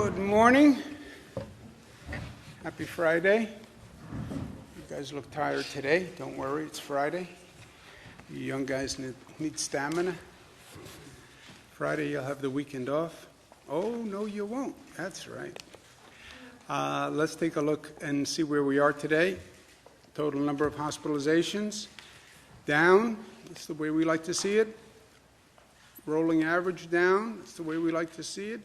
Good morning. Happy Friday. You guys look tired today. Don't worry, it's Friday. You young guys need stamina. Friday, you'll have the weekend off. Oh, no, you won't. That's right. Let's take a look and see where we are today. Total number of hospitalizations, down. That's the way we like to see it. Rolling average, down. That's the way we like to see it.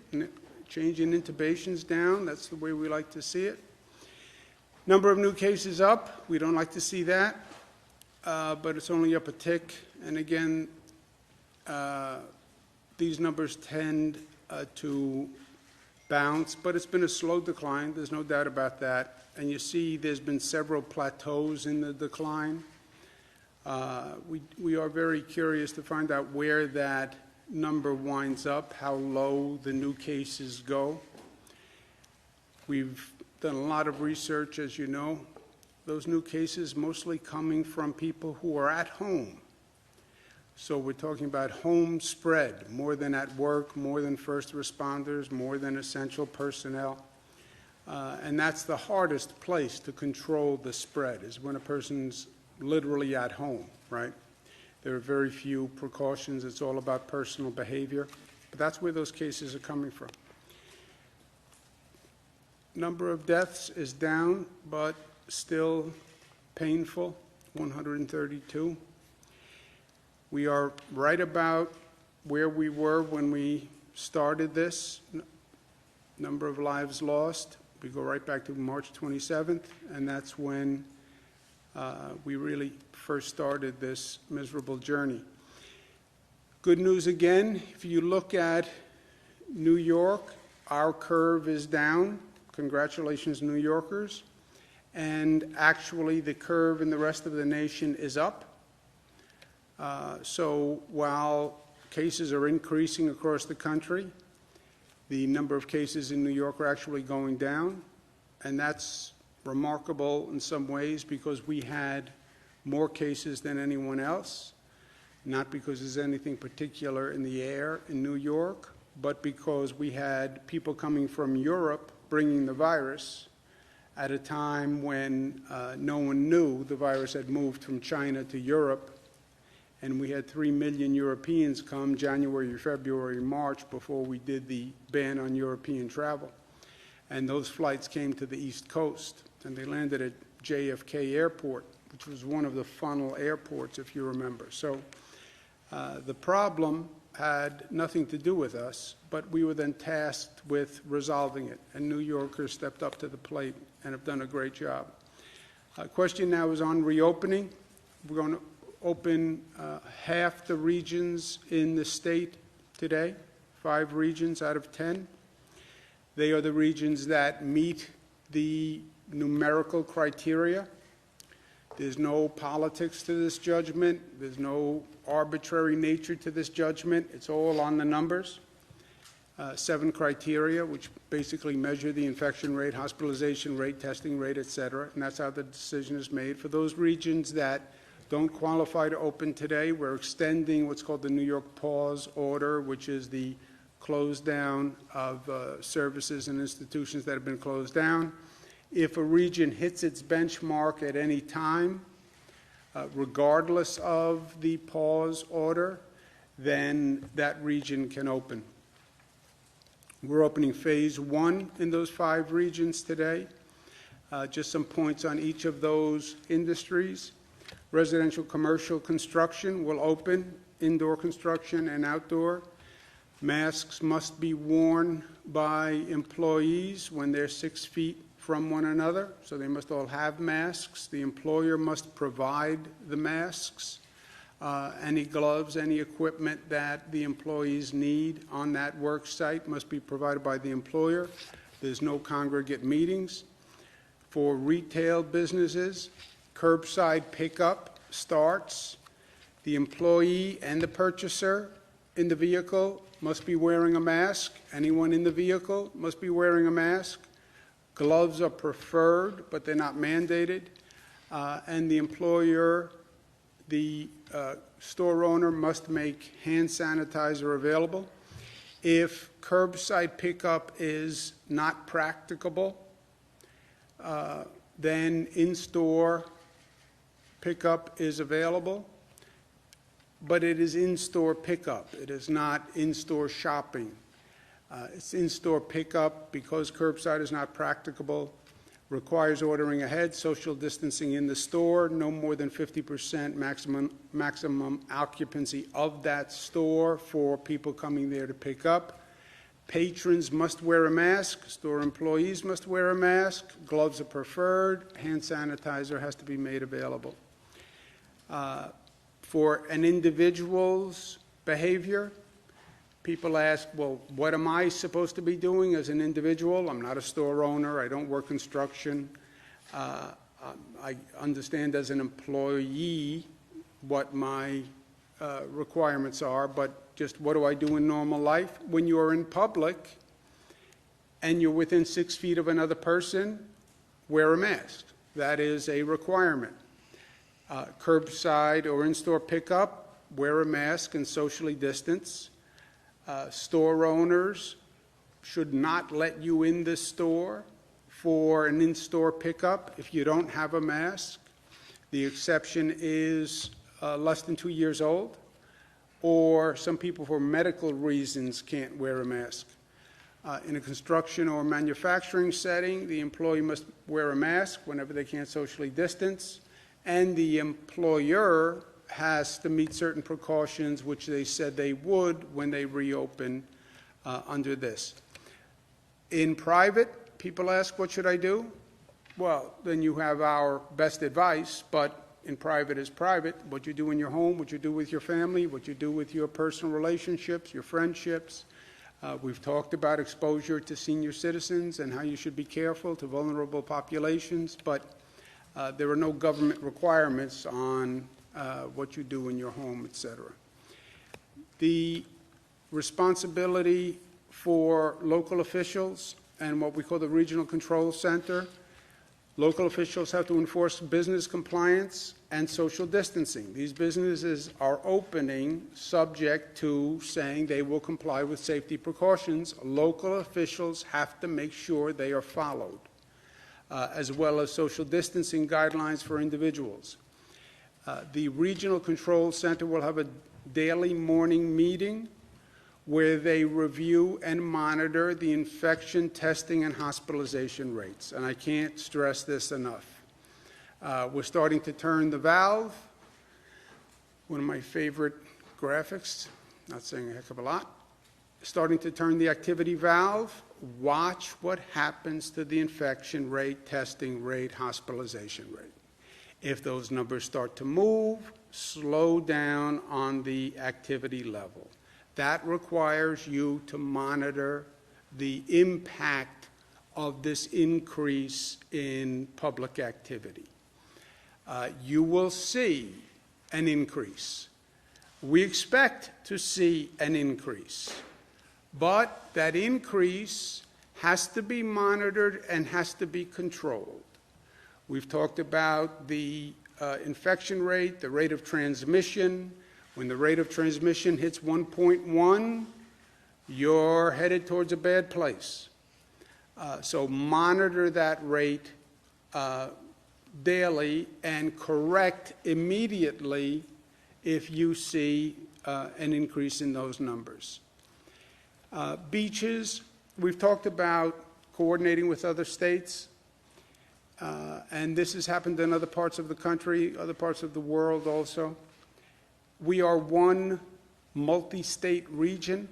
Change in intubations, down. That's the way we like to see it. Number of new cases up. We don't like to see that, but it's only up a tick. And again, these numbers tend to bounce, but it's been a slow decline. There's no doubt about that. And you see there's been several plateaus in the decline. We are very curious to find out where that number winds up, how low the new cases go. We've done a lot of research, as you know. Those new cases mostly coming from people who are at home. So we're talking about home spread, more than at work, more than first responders, more than essential personnel. And that's the hardest place to control the spread, is when a person's literally at home, right? There are very few precautions. It's all about personal behavior. But that's where those cases are coming from. Number of deaths is down, but still painful, 132. We are right about where we were when we started this. Number of lives lost. We go right back to March 27th, and that's when we really first started this miserable journey. Good news again, if you look at New York, our curve is down. Congratulations, New Yorkers. And actually, the curve in the rest of the nation is up. So while cases are increasing across the country, the number of cases in New York are actually going down. And that's remarkable in some ways because we had more cases than anyone else, not because there's anything particular in the air in New York, but because we had people coming from Europe bringing the virus at a time when no one knew the virus had moved from China to Europe, and we had 3 million Europeans come January, February, March before we did the ban on European travel. And those flights came to the East Coast, and they landed at JFK Airport, which was one of the funnel airports, if you remember. So the problem had nothing to do with us, but we were then tasked with resolving it, and New Yorkers stepped up to the plate and have done a great job. Question now is on reopening. We're going to open half the regions in the state today, 5 regions out of 10. They are the regions that meet the numerical criteria. There's no politics to this judgment. There's no arbitrary nature to this judgment. It's all on the numbers. 7 criteria, which basically measure the infection rate, hospitalization rate, testing rate, et cetera. And that's how the decision is made. For those regions that don't qualify to open today, we're extending what's called the New York Pause Order, which is the close down of services and institutions that have been closed down. If a region hits its benchmark at any time, regardless of the pause order, then that region can open. We're opening phase 1 in those 5 regions today. Just some points on each of those industries. Residential commercial construction will open, indoor construction and outdoor. Masks must be worn by employees when they're 6 feet from one another, so they must all have masks. The employer must provide the masks, any gloves, any equipment that the employees need on that work site must be provided by the employer. There's no congregate meetings. For retail businesses, curbside pickup starts. The employee and the purchaser in the vehicle must be wearing a mask. Anyone in the vehicle must be wearing a mask. Gloves are preferred, but they're not mandated. And the employer, the store owner must make hand sanitizer available. If curbside pickup is not practicable, then in-store pickup is available, but it is in-store pickup. It is not in-store shopping. It's in-store pickup because curbside is not practicable, requires ordering ahead, social distancing in the store, no more than 50% maximum occupancy of that store for people coming there to pick up. Patrons must wear a mask, store employees must wear a mask, gloves are preferred, hand sanitizer has to be made available. For an individual's behavior, people ask, well, what am I supposed to be doing as an individual? I'm not a store owner. I don't work construction. I understand as an employee what my requirements are, but just what do I do in normal life? When you're in public and you're within 6 feet of another person, wear a mask. That is a requirement. Curbside or in-store pickup, wear a mask and socially distance. Store owners should not let you in the store for an in-store pickup if you don't have a mask. The exception is less than 2 years old, or some people for medical reasons can't wear a mask. In a construction or manufacturing setting, the employee must wear a mask whenever they can't socially distance, and the employer has to meet certain precautions which they said they would when they reopen under this. In private, people ask, what should I do? Well, then you have our best advice, but in private is private. What you do in your home, what you do with your family, what you do with your personal relationships, your friendships. We've talked about exposure to senior citizens and how you should be careful to vulnerable populations, but there are no government requirements on what you do in your home, etc. The responsibility for local officials and what we call the Regional Control Center, local officials have to enforce business compliance and social distancing. These businesses are opening subject to saying they will comply with safety precautions. Local officials have to make sure they are followed, as well as social distancing guidelines for individuals. The Regional Control Center will have a daily morning meeting where they review and monitor the infection, testing, and hospitalization rates. And I can't stress this enough. We're starting to turn the valve. One of my favorite graphics, not saying a heck of a lot. Starting to turn the activity valve. Watch what happens to the infection rate, testing rate, hospitalization rate. If those numbers start to move, slow down on the activity level. That requires you to monitor the impact of this increase in public activity. You will see an increase. We expect to see an increase, but that increase has to be monitored and has to be controlled. We've talked about the infection rate, the rate of transmission. When the rate of transmission hits 1.1, you're headed towards a bad place. So monitor that rate daily and correct immediately if you see an increase in those numbers. Beaches, we've talked about coordinating with other states. And this has happened in other parts of the country, other parts of the world also. We are one multi-state region.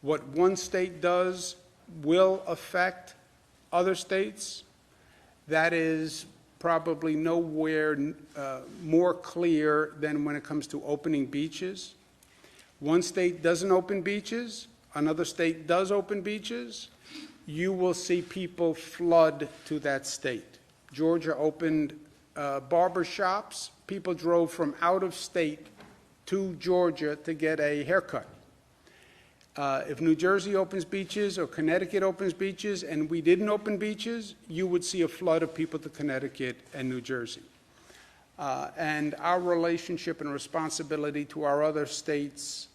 What one state does will affect other states. That is probably nowhere more clear than when it comes to opening beaches. One state doesn't open beaches, another state does open beaches. You will see people flood to that state. Georgia opened barber shops. People drove from out of state to Georgia to get a haircut. If New Jersey opens beaches or Connecticut opens beaches and we didn't open beaches, you would see a flood of people to Connecticut and New Jersey. And our relationship and responsibility to our other states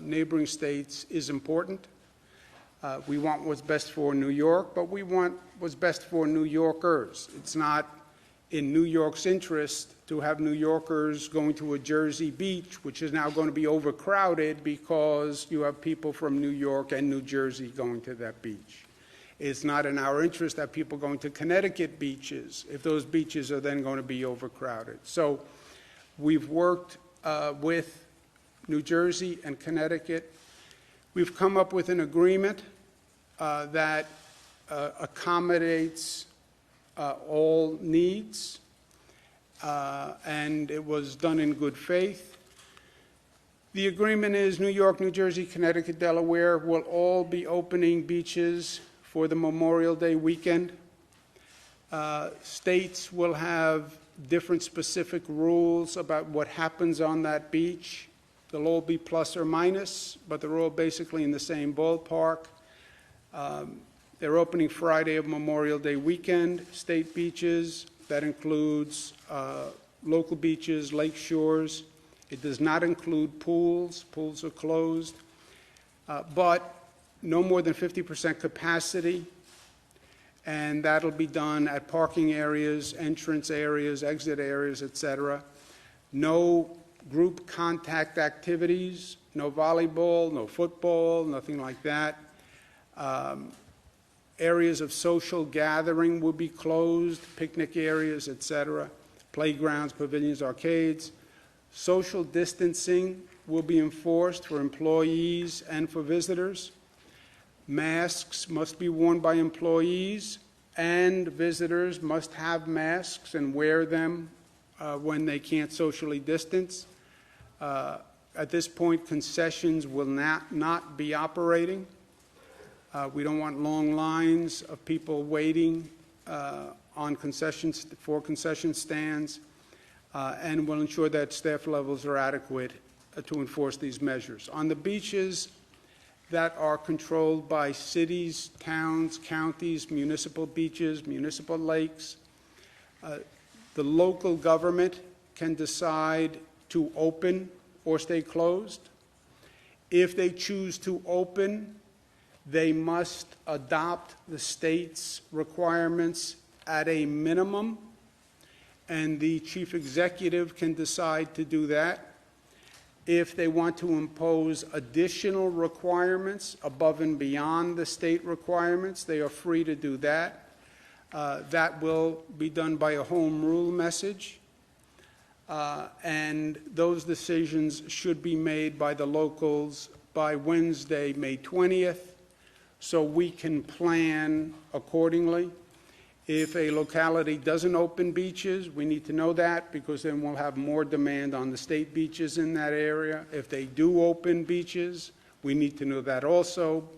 neighboring states is important. We want what's best for New York, but we want what's best for New Yorkers. It's not in New York's interest to have New Yorkers going to a Jersey beach, which is now going to be overcrowded because you have people from New York and New Jersey going to that beach. It's not in our interest that people going to Connecticut beaches if those beaches are then going to be overcrowded. So we've worked with New Jersey and Connecticut. We've come up with an agreement that accommodates all needs, and it was done in good faith. The agreement is New York, New Jersey, Connecticut, Delaware will all be opening beaches for the Memorial Day weekend. States will have different specific rules about what happens on that beach. They'll all be plus or minus, but they're all basically in the same ballpark. They're opening Friday of Memorial Day weekend, state beaches. That includes local beaches, lake shores. It does not include pools. Pools are closed. But no more than 50% capacity, and that'll be done at parking areas, entrance areas, exit areas, etc. No group contact activities, no volleyball, no football, nothing like that. Areas of social gathering will be closed, picnic areas, etc., playgrounds, pavilions, arcades. Social distancing will be enforced for employees and for visitors. Masks must be worn by employees, and visitors must have masks and wear them when they can't socially distance. At this point, concessions will not be operating. We don't want long lines of people waiting on concessions for concession stands, and we'll ensure that staff levels are adequate to enforce these measures. On the beaches that are controlled by cities, towns, counties, municipal beaches, municipal lakes, the local government can decide to open or stay closed. If they choose to open, they must adopt the state's requirements at a minimum, and the chief executive can decide to do that. If they want to impose additional requirements above and beyond the state requirements, they are free to do that. That will be done by a home rule message, and those decisions should be made by the locals by Wednesday, May 20th, so we can plan accordingly. If a locality doesn't open beaches, we need to know that, because then we'll have more demand on the state beaches in that area. If they do open beaches, we need to know that also,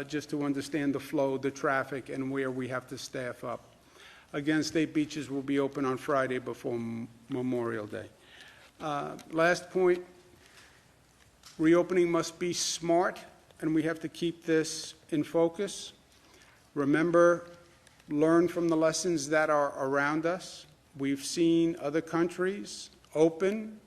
just to understand the flow, the traffic, and where we have to staff up. Again, state beaches will be open on Friday before Memorial Day. Last point, reopening must be smart, and we have to keep this in focus. Remember, learn from the lessons that are around us. We've seen other countries open.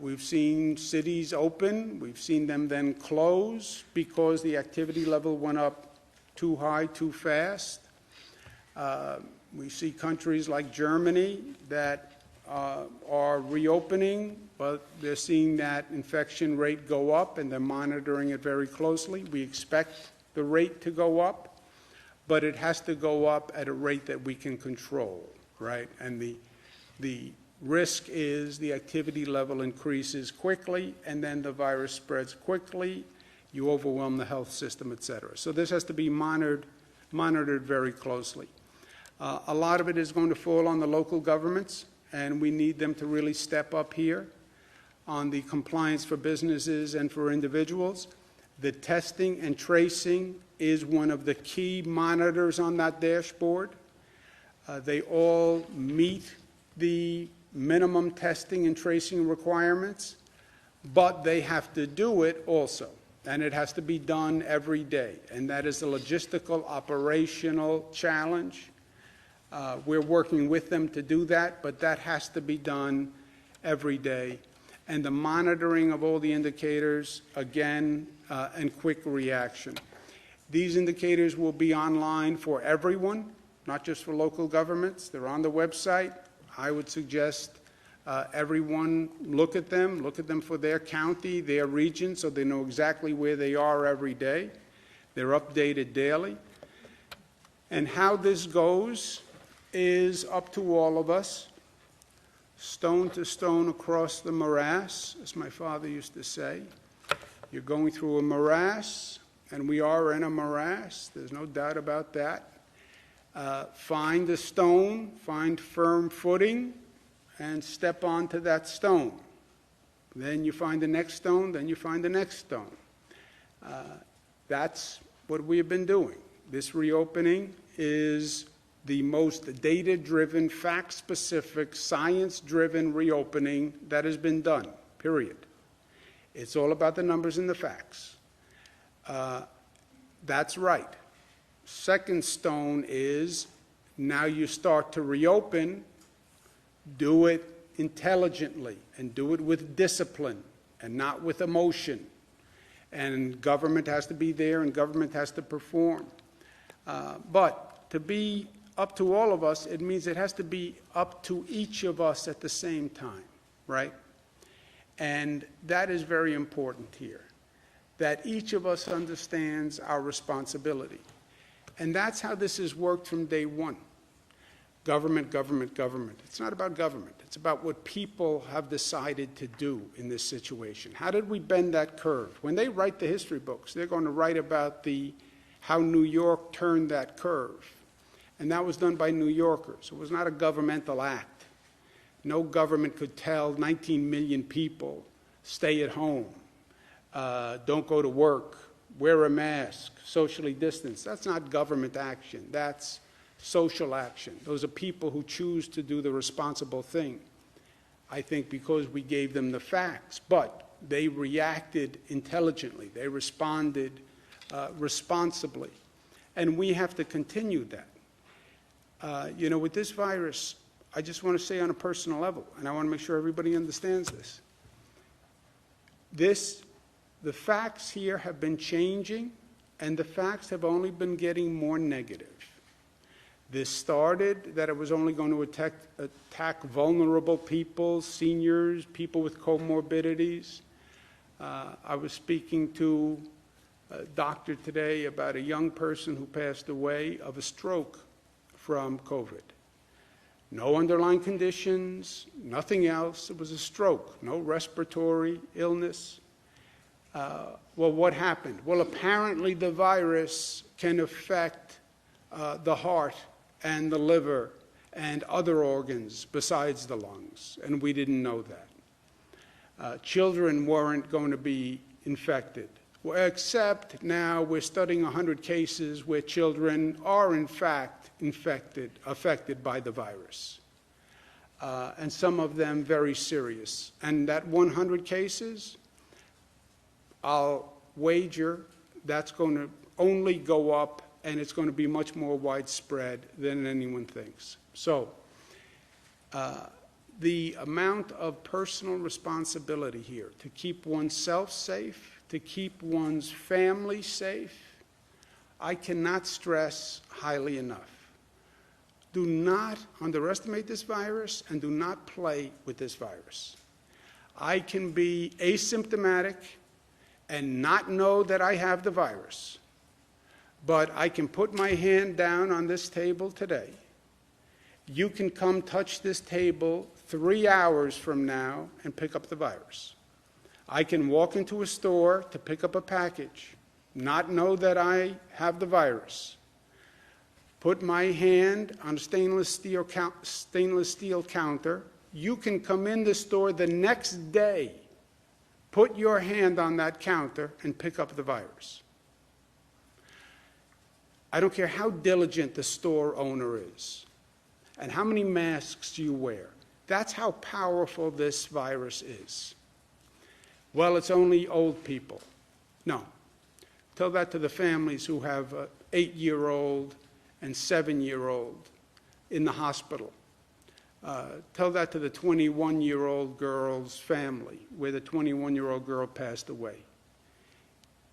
We've seen cities open. We've seen them then close because the activity level went up too high, too fast. We see countries like Germany that are reopening, but they're seeing that infection rate go up, and they're monitoring it very closely. We expect the rate to go up, but it has to go up at a rate that we can control, right? And the risk is the activity level increases quickly, and then the virus spreads quickly. You overwhelm the health system, et cetera. So this has to be monitored very closely. A lot of it is going to fall on the local governments, and we need them to really step up here on the compliance for businesses and for individuals. The testing and tracing is one of the key monitors on that dashboard. They all meet the minimum testing and tracing requirements, but they have to do it also, and it has to be done every day, and that is a logistical, operational challenge. We're working with them to do that, but that has to be done every day. and the monitoring of all the indicators, again, and quick reaction. These indicators will be online for everyone, not just for local governments. They're on the website. I would suggest everyone look at them for their county, their region, so they know exactly where they are every day. They're updated daily. And how this goes is up to all of us. Stone to stone across the morass, as my father used to say. You're going through a morass, and we are in a morass. There's no doubt about that. Find a stone, find firm footing, and step onto that stone. Then you find the next stone, then you find the next stone. That's what we have been doing. This reopening is the most data-driven, fact-specific, science-driven reopening that has been done, period. It's all about the numbers and the facts. That's right. Second stone is now you start to reopen, do it intelligently and do it with discipline and not with emotion. And government has to be there and government has to perform. But to be up to all of us, it means it has to be up to each of us at the same time, right? And that is very important here, that each of us understands our responsibility. And that's how this has worked from day one. Government, government, government. It's not about government. It's about what people have decided to do in this situation. How did we bend that curve? When they write the history books, they're going to write about how New York turned that curve. And that was done by New Yorkers. It was not a governmental act. No government could tell 19 million people, stay at home, don't go to work, wear a mask, socially distance. That's not government action. That's social action. Those are people who choose to do the responsible thing, I think, because we gave them the facts. But they reacted intelligently. They responded responsibly. And we have to continue that. With this virus, I just want to say on a personal level, and I want to make sure everybody understands this, the facts here have been changing, and the facts have only been getting more negative. This started that it was only going to attack vulnerable people, seniors, people with comorbidities. I was speaking to a doctor today about a young person who passed away of a stroke from COVID. No underlying conditions, nothing else. It was a stroke, no respiratory illness. Well, what happened? Well, apparently the virus can affect the heart and the liver and other organs besides the lungs, and we didn't know that. Children weren't going to be infected, except now we're studying 100 cases where children are in fact affected by the virus, and some of them very serious. And that 100 cases, I'll wager that's going to only go up, and it's going to be much more widespread than anyone thinks. So the amount of personal responsibility here to keep oneself safe, to keep one's family safe, I cannot stress highly enough. Do not underestimate this virus and do not play with this virus. I can be asymptomatic and not know that I have the virus, but I can put my hand down on this table today. You can come touch this table 3 hours from now and pick up the virus. I can walk into a store to pick up a package, not know that I have the virus. Put my hand on a stainless steel counter. You can come in the store the next day, put your hand on that counter, and pick up the virus. I don't care how diligent the store owner is and how many masks you wear. That's how powerful this virus is. Well, it's only old people. No. Tell that to the families who have an 8-year-old and 7-year-old in the hospital. Tell that to the 21-year-old girl's family, where the 21-year-old girl passed away.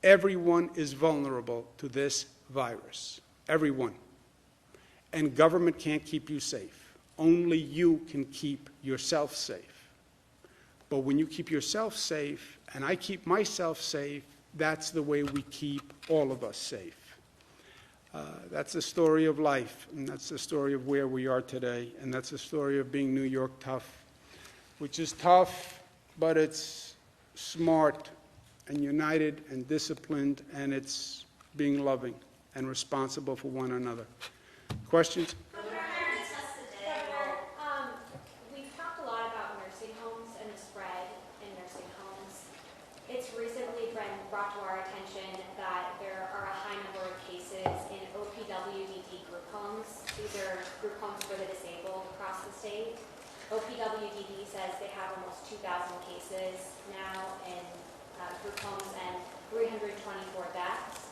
Everyone is vulnerable to this virus. Everyone. And government can't keep you safe. Only you can keep yourself safe. But when you keep yourself safe, and I keep myself safe, that's the way we keep all of us safe. That's the story of life, and that's the story of where we are today, and that's the story of being New York tough, which is tough, but it's smart and united and disciplined, and it's being loving and responsible for one another. Questions? We've talked a lot about nursing homes and the spread in nursing homes. It's recently been brought to our attention that there are a high number of cases in OPWDD group homes. These are group homes for the disabled across the state. OPWDD says they have almost 2,000 cases now in group homes and 324 deaths.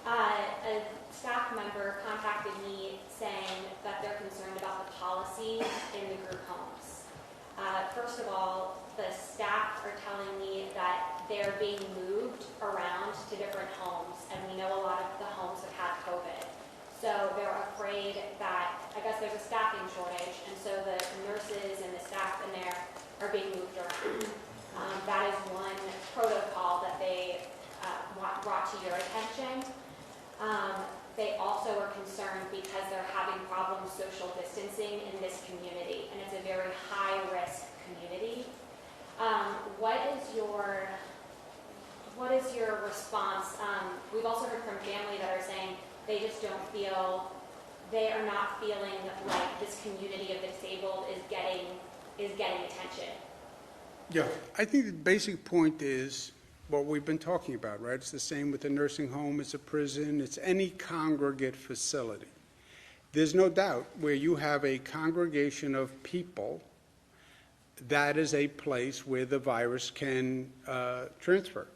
A staff member contacted me saying that they're concerned about the policy in the group homes. First of all, the staff are telling me that they're being moved around to different homes, and we know a lot of the homes have had COVID. So they're afraid that, I guess there's a staffing shortage, and so the nurses and the staff in there are being moved around. That is one protocol that they brought to your attention. They also are concerned because they're having problems social distancing in this community, and it's a very high-risk community. What is your response? We've also heard from family that are saying they just don't feel, they are not feeling like this community of the disabled is getting attention. Yeah, I think the basic point is what we've been talking about, right? It's the same with a nursing home, it's a prison, it's any congregate facility. There's no doubt where you have a congregation of people, that is a place where the virus can transfer.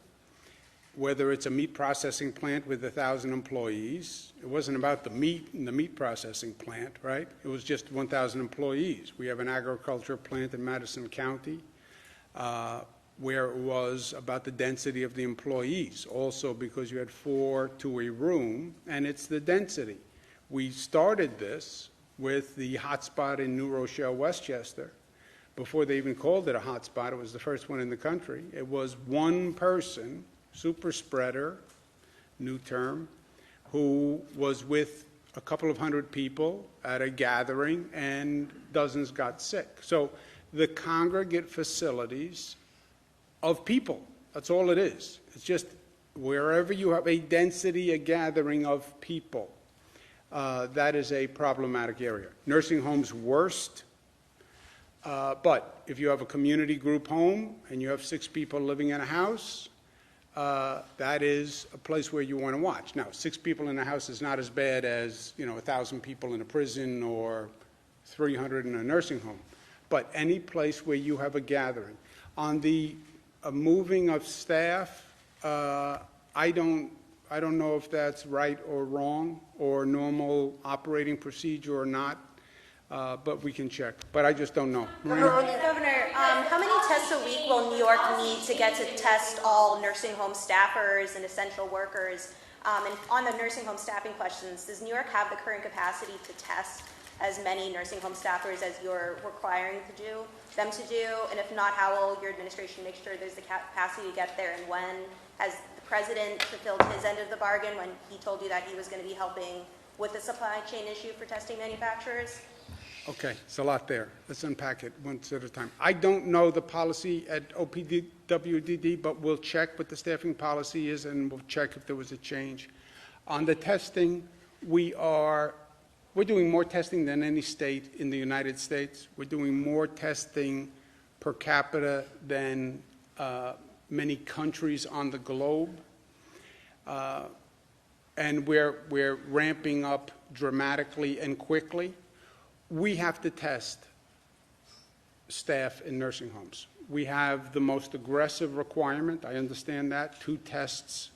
Whether it's a meat processing plant with 1,000 employees, it wasn't about the meat in the meat processing plant, right? It was just 1,000 employees. We have an agriculture plant in Madison County, where it was about the density of the employees, also because you had 4 to a room, and it's the density. We started this with the hotspot in New Rochelle, Westchester. Before they even called it a hotspot, it was the first one in the country. It was one person, super spreader, new term, who was with a couple of hundred people at a gathering, and dozens got sick. So the congregate facilities of people, that's all it is. It's just wherever you have a density, a gathering of people, that is a problematic area. Nursing homes worst, but if you have a community group home and you have 6 people living in a house, that is a place where you want to watch. Now, 6 people in a house is not as bad as 1,000 people in a prison or 300 in a nursing home, but any place where you have a gathering. On the moving of staff, I don't know if that's right or wrong or normal operating procedure or not, but we can check. But I just don't know. Governor, how many tests a week will New York need to get to test all nursing home staffers and essential workers? And on the nursing home staffing questions, does New York have the current capacity to test as many nursing home staffers as you're requiring them to do? And if not, how will your administration make sure there's the capacity to get there? And when has the president fulfilled his end of the bargain when he told you that he was going to be helping with the supply chain issue for testing manufacturers? Okay, it's a lot there. Let's unpack it one at a time. I don't know the policy at OPWDD, but we'll check what the staffing policy is, and we'll check if there was a change. On the testing, we're doing more testing than any state in the United States. We're doing more testing per capita than many countries on the globe. And we're ramping up dramatically and quickly. We have to test staff in nursing homes. We have the most aggressive requirement, I understand that, 2 tests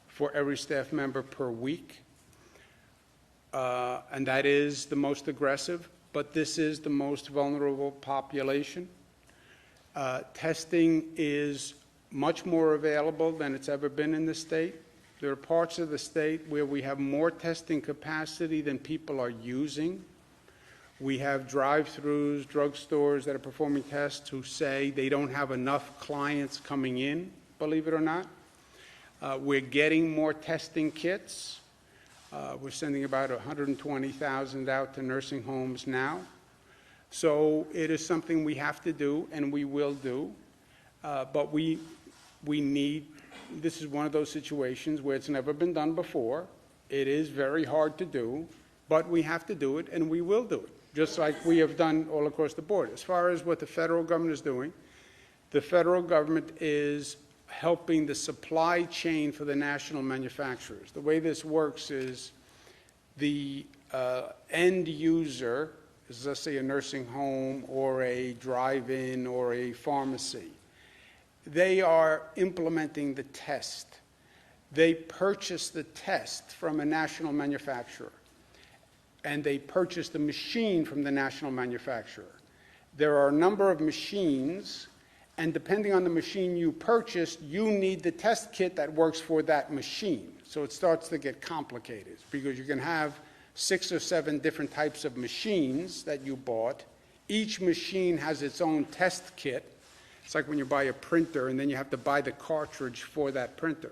for every staff member per week. And that is the most aggressive, but this is the most vulnerable population. Testing is much more available than it's ever been in the state. There are parts of the state where we have more testing capacity than people are using. We have drive-thrus, drugstores that are performing tests who say they don't have enough clients coming in, believe it or not. We're getting more testing kits. We're sending about 120,000 out to nursing homes now. So it is something we have to do, and we will do. But we need, this is one of those situations where it's never been done before. It is very hard to do, but we have to do it, and we will do it, just like we have done all across the board. As far as what the federal government is doing, the federal government is helping the supply chain for the national manufacturers. The way this works is the end user, let's say a nursing home or a drive-in or a pharmacy, they are implementing the test. They purchase the test from a national manufacturer, and they purchase the machine from the national manufacturer. There are a number of machines, and depending on the machine you purchased, you need the test kit that works for that machine. So it starts to get complicated because you can have 6 or 7 different types of machines that you bought. Each machine has its own test kit. It's like when you buy a printer and then you have to buy the cartridge for that printer.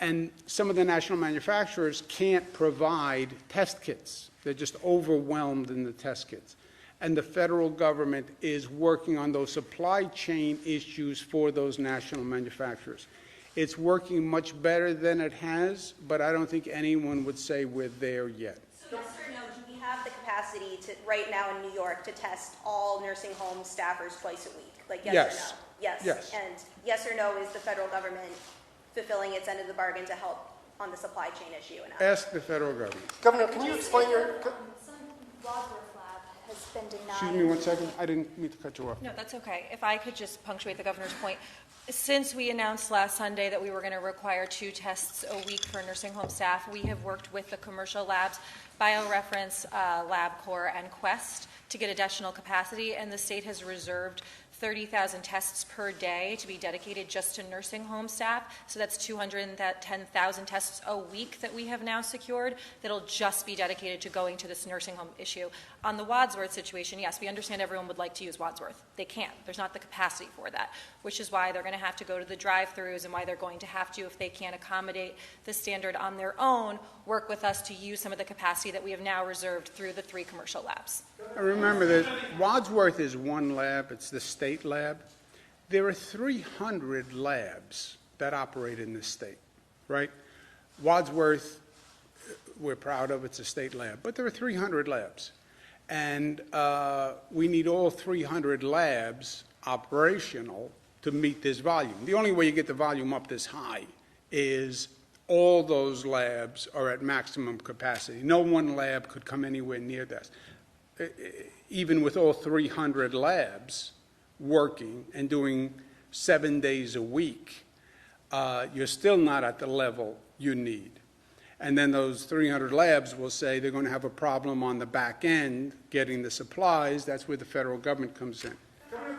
And some of the national manufacturers can't provide test kits. They're just overwhelmed in the test kits. And the federal government is working on those supply chain issues for those national manufacturers. It's working much better than it has, but I don't think anyone would say we're there yet. So yes or no, do we have the capacity to, right now in New York, to test all nursing home staffers twice a week? Like yes, Yes. or no? Yes. Yes. And yes or no, is the federal government fulfilling its end of the bargain to help on the supply chain issue? And Ask the federal government. Governor, can you explain your... Some Wadsworth lab has been denied. Excuse me 1 second. I didn't mean to cut you off. No, that's okay. If I could just punctuate the governor's point. Since we announced last Sunday that we were going to require 2 tests a week for nursing home staff, we have worked with the commercial labs, BioReference, LabCorp, and Quest to get additional capacity, and the state has reserved 30,000 tests per day to be dedicated just to nursing home staff. So that's 210,000 tests a week that we have now secured that'll just be dedicated to going to this nursing home issue. On the Wadsworth situation, yes, we understand everyone would like to use Wadsworth. They can't. There's not the capacity for that, which is why they're going to have to go to the drive-thrus and why they're going to have to, if they can't accommodate the standard on their own, work with us to use some of the capacity that we have now reserved through the 3 commercial labs. Remember that Wadsworth is one lab. It's the state lab. There are 300 labs that operate in this state, right? Wadsworth, we're proud of. It's a state lab. But there are 300 labs. And we need all 300 labs operational to meet this volume. The only way you get the volume up this high is all those labs are at maximum capacity. No one lab could come anywhere near that. Even with all 300 labs working and doing 7 days a week, you're still not at the level you need. And then those 300 labs will say they're going to have a problem on the back end getting the supplies. That's where the federal government comes in. Governor,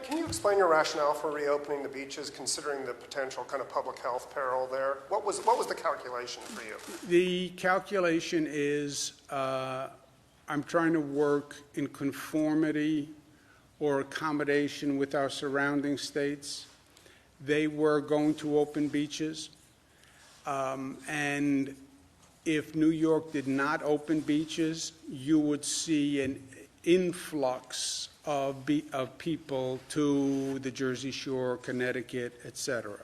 can you explain your rationale for reopening the beaches, considering the potential kind of public health peril there? What was the calculation for you? The calculation is I'm trying to work in conformity or accommodation with our surrounding states. They were going to open beaches. And if New York did not open beaches, you would see an influx of people to the Jersey Shore, Connecticut, etc.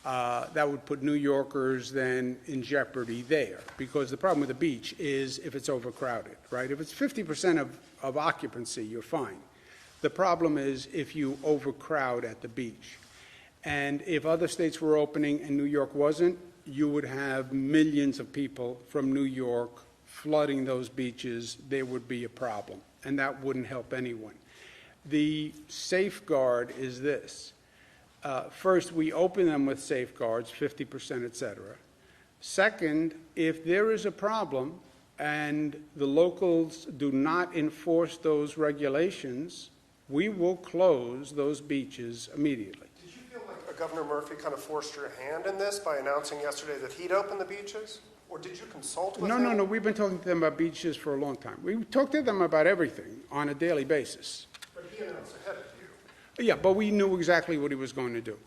That would put New Yorkers then in jeopardy there, because the problem with the beach is if it's overcrowded, right? If it's 50% of occupancy, you're fine. The problem is if you overcrowd at the beach. And if other states were opening and New York wasn't, you would have millions of people from New York flooding those beaches. There would be a problem, and that wouldn't help anyone. The safeguard is this. First, we open them with safeguards, 50%, et cetera. Second, if there is a problem, and the locals do not enforce those regulations, we will close those beaches immediately. Did you feel like Governor Murphy kind of forced your hand in this by announcing yesterday that he'd open the beaches? Or did you consult with him? No. We've been talking to them about beaches for a long time. We talk to them about everything on a daily basis. But he announced ahead of you. Yeah, but we knew exactly what he was going to do.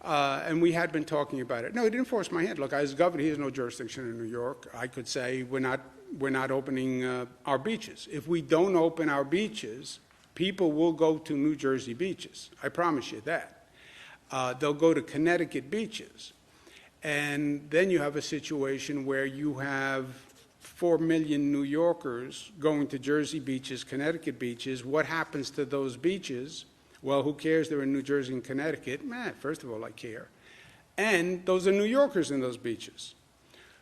And we had been talking about it. No, he didn't force my hand. Look, as governor, he has no jurisdiction in New York. I could say we're not opening our beaches. If we don't open our beaches, people will go to New Jersey beaches. I promise you that. They'll go to Connecticut beaches. And then you have a situation where you have 4 million New Yorkers going to Jersey beaches, Connecticut beaches. What happens to those beaches? Well, who cares? They're in New Jersey and Connecticut. First of all, I care. And those are New Yorkers in those beaches.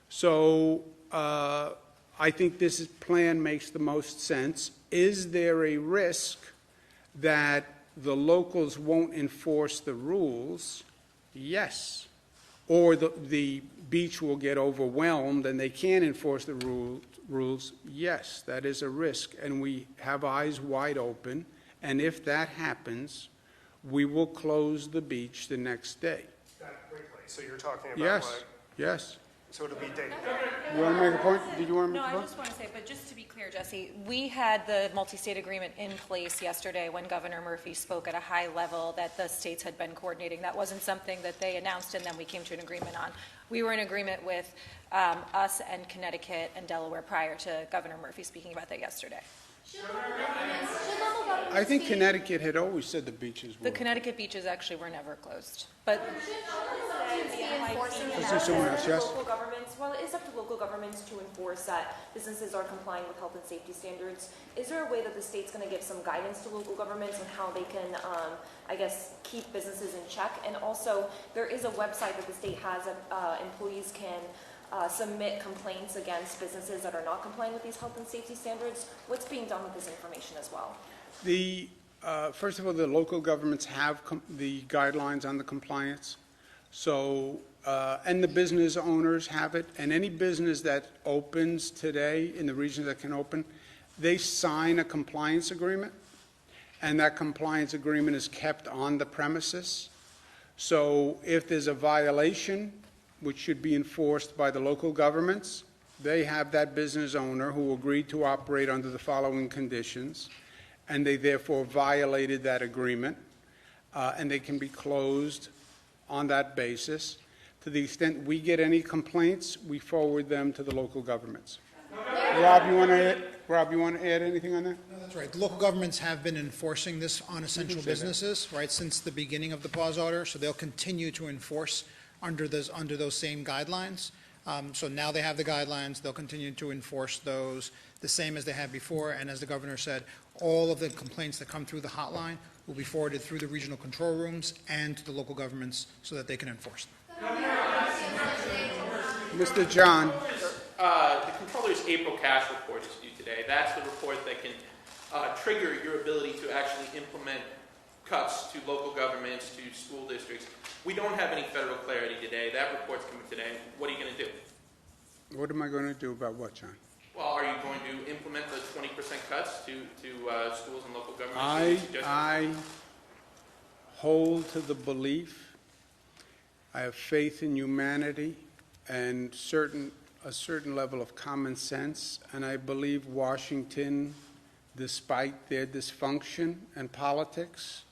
So I think this plan makes the most sense. Is there a risk that the locals won't enforce the rules? Yes. Or the beach will get overwhelmed and they can't enforce the rules? Yes, that is a risk. And we have eyes wide open. And if that happens, we will close the beach the next day. That quickly. So you're talking about Yes, yes. so it'll be day. You want to make a point? Did you want to make No, a I point? just want to say, but just to be clear, Jesse, we had the multi-state agreement in place yesterday when Governor Murphy spoke at a high level that the states had been coordinating. That wasn't something that they announced and then we came to an agreement on. We were in agreement with us and Connecticut and Delaware prior to Governor Murphy speaking about that yesterday. I think Connecticut had always said the beaches were. The Connecticut beaches actually were never closed, but Let's do someone else, yes? Local governments, well, it is up to local governments to enforce that businesses are complying with health and safety standards. Is there a way that the state's going to give some guidance to local governments on how they can, keep businesses in check? And also, there is a website that the state has that employees can submit complaints against businesses that are not complying with these health and safety standards. What's being done with this information as well? First of all, the local governments have the guidelines on the compliance. So, and the business owners have it. And any business that opens today in the regions that can open, they sign a compliance agreement. And that compliance agreement is kept on the premises. So if there's a violation, which should be enforced by the local governments, they have that business owner who agreed to operate under the following conditions, and they therefore violated that agreement, and they can be closed on that basis. To the extent we get any complaints, we forward them to the local governments. Rob, you want to add anything on that? No, that's right. The local governments have been enforcing this on essential businesses, right, since the beginning of the pause order, so they'll continue to enforce under those same guidelines. So now they have the guidelines, they'll continue to enforce those the same as they have before, and as the governor said, all of the complaints that come through the hotline will be forwarded through the regional control rooms and to the local governments so that they can enforce them. Mr. John. The Comptroller's April cash report is due today. That's the report that can trigger your ability to actually implement cuts to local governments, to school districts. We don't have any federal clarity today. That report's coming today. What are you going to do? What am I going to do about what, John? Well, are you going to implement the 20% cuts to schools and local governments? I hold to the belief, I have faith in humanity and a certain level of common sense, and I believe Washington, despite their dysfunction and politics,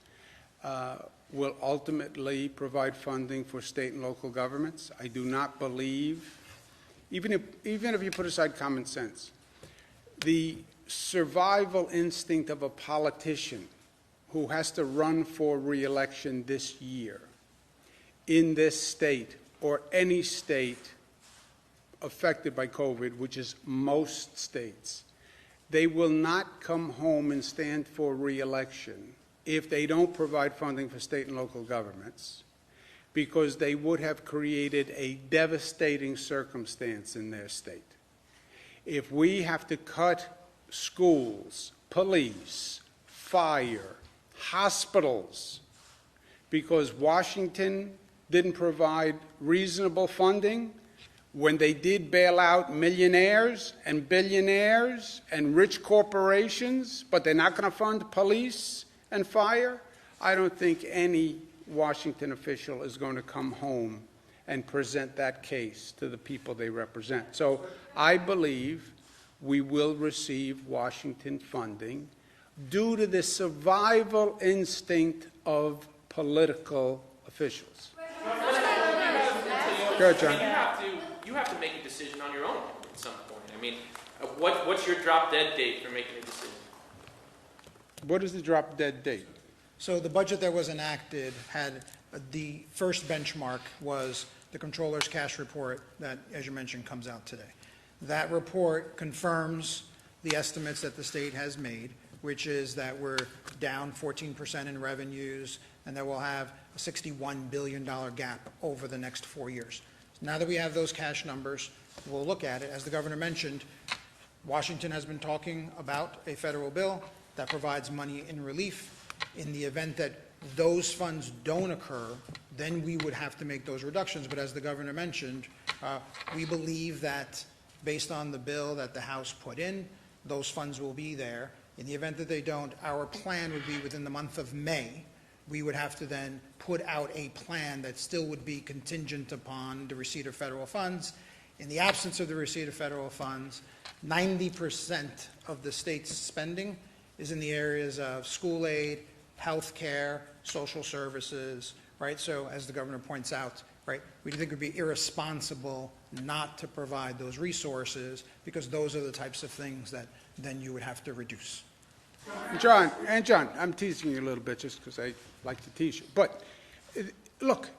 will ultimately provide funding for state and local governments. I do not believe, even if you put aside common sense, the survival instinct of a politician who has to run for re-election this year in this state or any state affected by COVID, which is most states, they will not come home and stand for re-election if they don't provide funding for state and local governments, because they would have created a devastating circumstance in their state. If we have to cut schools, police, fire, hospitals, because Washington didn't provide reasonable funding, when they did bail out millionaires and billionaires and rich corporations, but they're not going to fund police and fire, I don't think any Washington official is going to come home and present that case to the people they represent. So I believe we will receive Washington funding due to the survival instinct of political officials. Go ahead, John. You have to make a decision on your own at some point. I mean, what's your drop-dead date for making a decision? What is the drop-dead date? So the budget that was enacted had the first benchmark was the controller's cash report that, as you mentioned, comes out today. That report confirms the estimates that the state has made, which is that we're down 14% in revenues and that we'll have a $61 billion gap over the next 4 years. Now that we have those cash numbers, we'll look at it. As the governor mentioned, Washington has been talking about a federal bill that provides money in relief. In the event that those funds don't occur, then we would have to make those reductions. But as the governor mentioned, we believe that based on the bill that the House put in, those funds will be there. In the event that they don't, our plan would be within the month of May. We would have to then put out a plan that still would be contingent upon the receipt of federal funds. In the absence of the receipt of federal funds, 90% of the state's spending is in the areas of school aid, health care, social services, right? So as the governor points out, right, we think it would be irresponsible not to provide those resources because those are the types of things that then you would have to reduce. John, I'm teasing you a little bit just because I like to tease you. But look,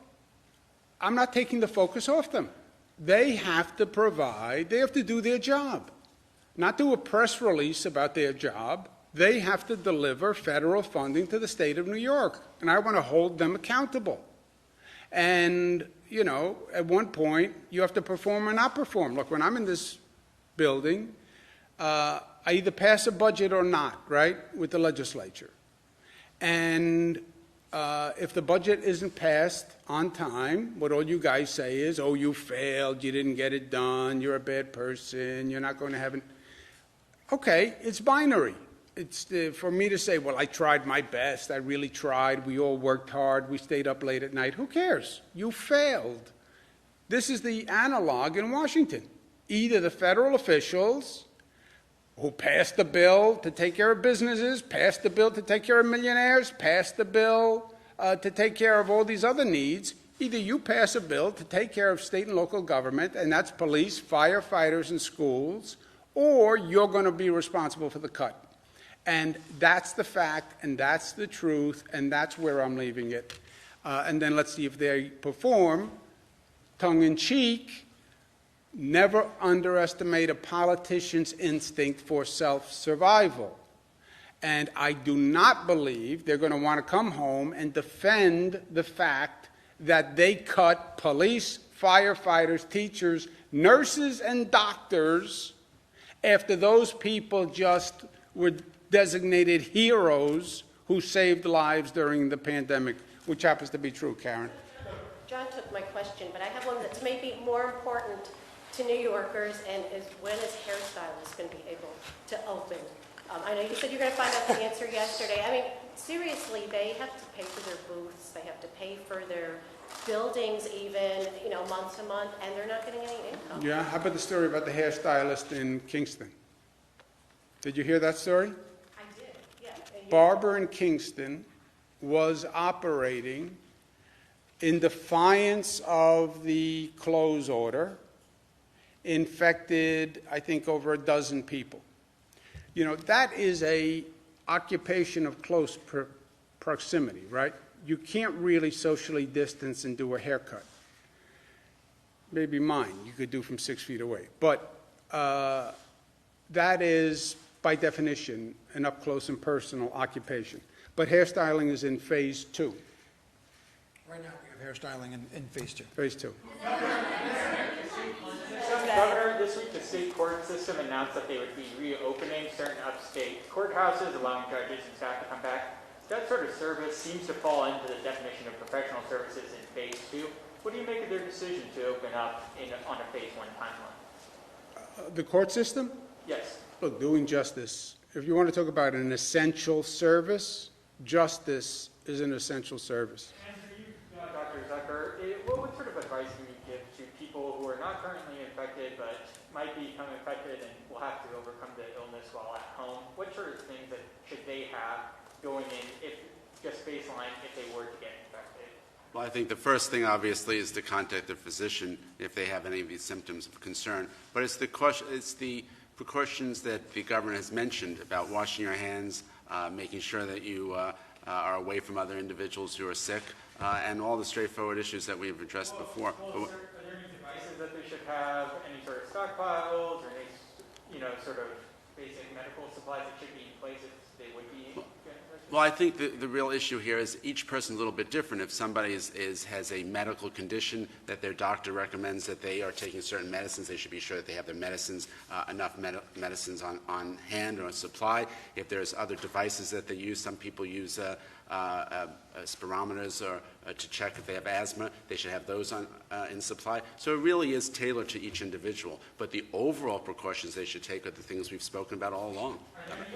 I'm not taking the focus off them. They have to provide, they have to do their job. Not do a press release about their job. They have to deliver federal funding to the state of New York. And I want to hold them accountable. And, you know, at one point, you have to perform or not perform. Look, when I'm in this building, I either pass a budget or not, right, with the legislature. And if the budget isn't passed on time, what all you guys say is, oh, you failed, you didn't get it done, you're a bad person, you're not going to heaven. Okay, it's binary. It's for me to say, well, I tried my best, I really tried, we all worked hard, we stayed up late at night. Who cares? You failed. This is the analog in Washington. Either the federal officials who passed the bill to take care of businesses, passed the bill to take care of millionaires, passed the bill to take care of all these other needs. Either you pass a bill to take care of state and local government, and that's police, firefighters, and schools, or you're going to be responsible for the cut. And that's the fact, and that's the truth, and that's where I'm leaving it. And then let's see if they perform tongue-in-cheek. Never underestimate a politician's instinct for self-survival. And I do not believe they're going to want to come home and defend the fact that they cut police, firefighters, teachers, nurses, and doctors after those people just were designated heroes who saved lives during the pandemic, which happens to be true, Karen. John took my question, but I have one that's maybe more important to New Yorkers, and is when is hairstylists going to be able to open? I know you said you're going to find out the answer yesterday. I mean, seriously, they have to pay for their booths, they have to pay for their buildings even, you know, month to month, and they're not getting any income. Yeah, how about the story about the hairstylist in Kingston? Did you hear that story? I did, yeah. Barber in Kingston was operating in defiance of the close order, infected, I think, over a dozen people. You know, that is a occupation of close proximity, right? You can't really socially distance and do a haircut. Maybe mine, you could do from 6 feet away. But that is, by definition, an up-close and personal occupation. But hairstyling is in phase 2. Right now, we have hairstyling in phase 2. Phase 2. Governor, this week the state court system announced that they would be reopening certain upstate courthouses, allowing judges and staff to come back. That sort of service seems to fall into the definition of professional services in phase 2. What do you make of their decision to open up on a phase 1 timeline? The court system? Yes. Look, doing justice. If you want to talk about an essential service, justice is an essential service. And for you, Dr. Zucker, what sort of advice do you give to people who are not currently infected but might become infected and will have to overcome the illness while at home? What sort of things that should they have going in, if just baseline, if they were to get infected? Well, I think the first thing, obviously, is to contact their physician if they have any of these symptoms of concern. But it's the precautions that the governor has mentioned about washing your hands, making sure that you are away from other individuals who are sick, and all the straightforward issues that we've addressed before. Are there any devices that they should have, any sort of stockpiles, or any, sort of basic medical supplies that should be in place if they would be? Well, I think the real issue here is each person is a little bit different. If somebody has a medical condition that their doctor recommends that they are taking certain medicines, they should be sure that they have their medicines, enough medicines on hand or supply. If there's other devices that they use, some people use spirometers or to check if they have asthma, they should have those in supply. So it really is tailored to each individual. But the overall precautions they should take are the things we've spoken about all along. Are there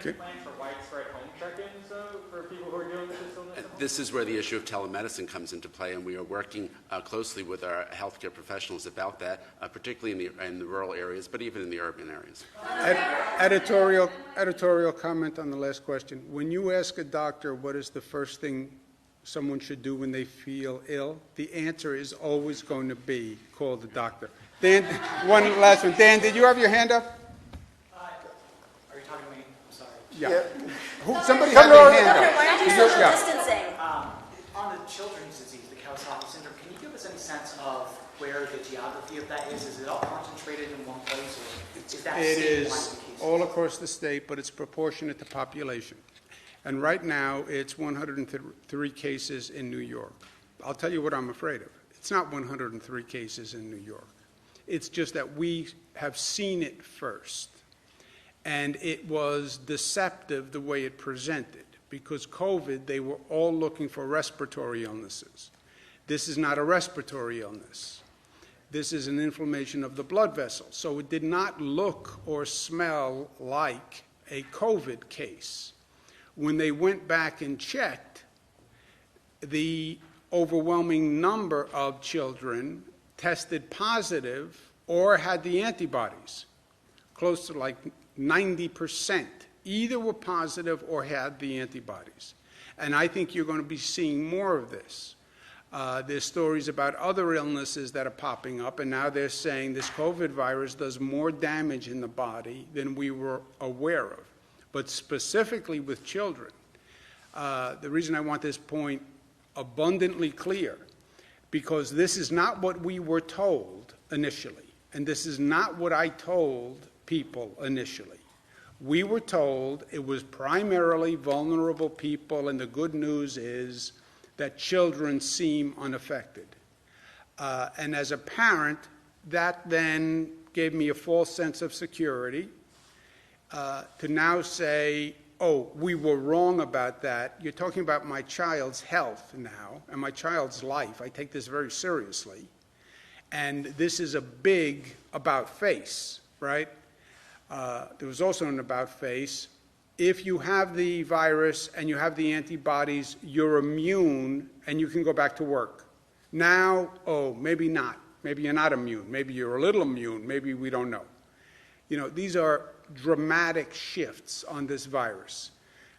any plans for widespread home check-ins, though, for people who are dealing with this illness? This is where the issue of telemedicine comes into play, and we are working closely with our healthcare professionals about that, particularly in the rural areas, but even in the urban areas. Editorial comment on the last question. When you ask a doctor what is the first thing someone should do when they feel ill, the answer is always going to be call the doctor. Dan, one last one. Dan, did you have your hand up? Are you talking to me? I'm sorry. Yeah. Somebody had their hand Governor, up. why aren't you social distancing? On the children's disease, the Kawasaki syndrome, can you give us any sense of where the geography of that is? Is it all concentrated in one place, or is that It statewide is the case? all across the state, but it's proportionate to population. And right now, it's 103 cases in New York. I'll tell you what I'm afraid of. It's not 103 cases in New York. It's just that we have seen it first. And it was deceptive the way it presented. Because COVID, they were all looking for respiratory illnesses. This is not a respiratory illness. This is an inflammation of the blood vessels. So it did not look or smell like a COVID case. When they went back and checked, the overwhelming number of children tested positive or had the antibodies, close to like 90%. Either were positive or had the antibodies. And I think you're going to be seeing more of this. There's stories about other illnesses that are popping up, and now they're saying this COVID virus does more damage in the body than we were aware of. But specifically with children, the reason I want this point abundantly clear, because this is not what we were told initially, and this is not what I told people initially. We were told it was primarily vulnerable people, and the good news is that children seem unaffected. And as a parent, that then gave me a false sense of security to now say, oh, we were wrong about that. You're talking about my child's health now and my child's life. I take this very seriously. And this is a big about face, right? There was also an about face. If you have the virus and you have the antibodies, you're immune and you can go back to work. Now, oh, maybe not. Maybe you're not immune. Maybe you're a little immune. Maybe we don't know. You know, these are dramatic shifts on this virus.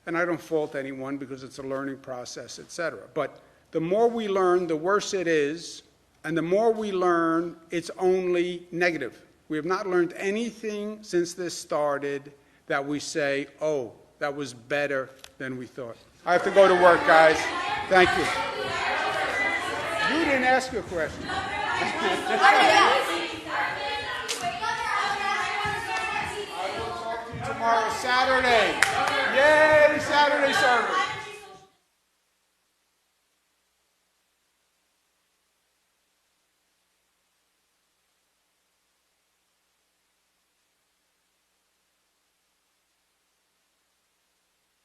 And I don't fault anyone because it's a learning process, et cetera. But the more we learn, the worse it is. And the more we learn, it's only negative. We have not learned anything since this started that we say, oh, that was better than we thought. I have to go to work, guys. Thank you. You didn't ask your question. I will talk to you tomorrow, Saturday. Yay, Saturday service.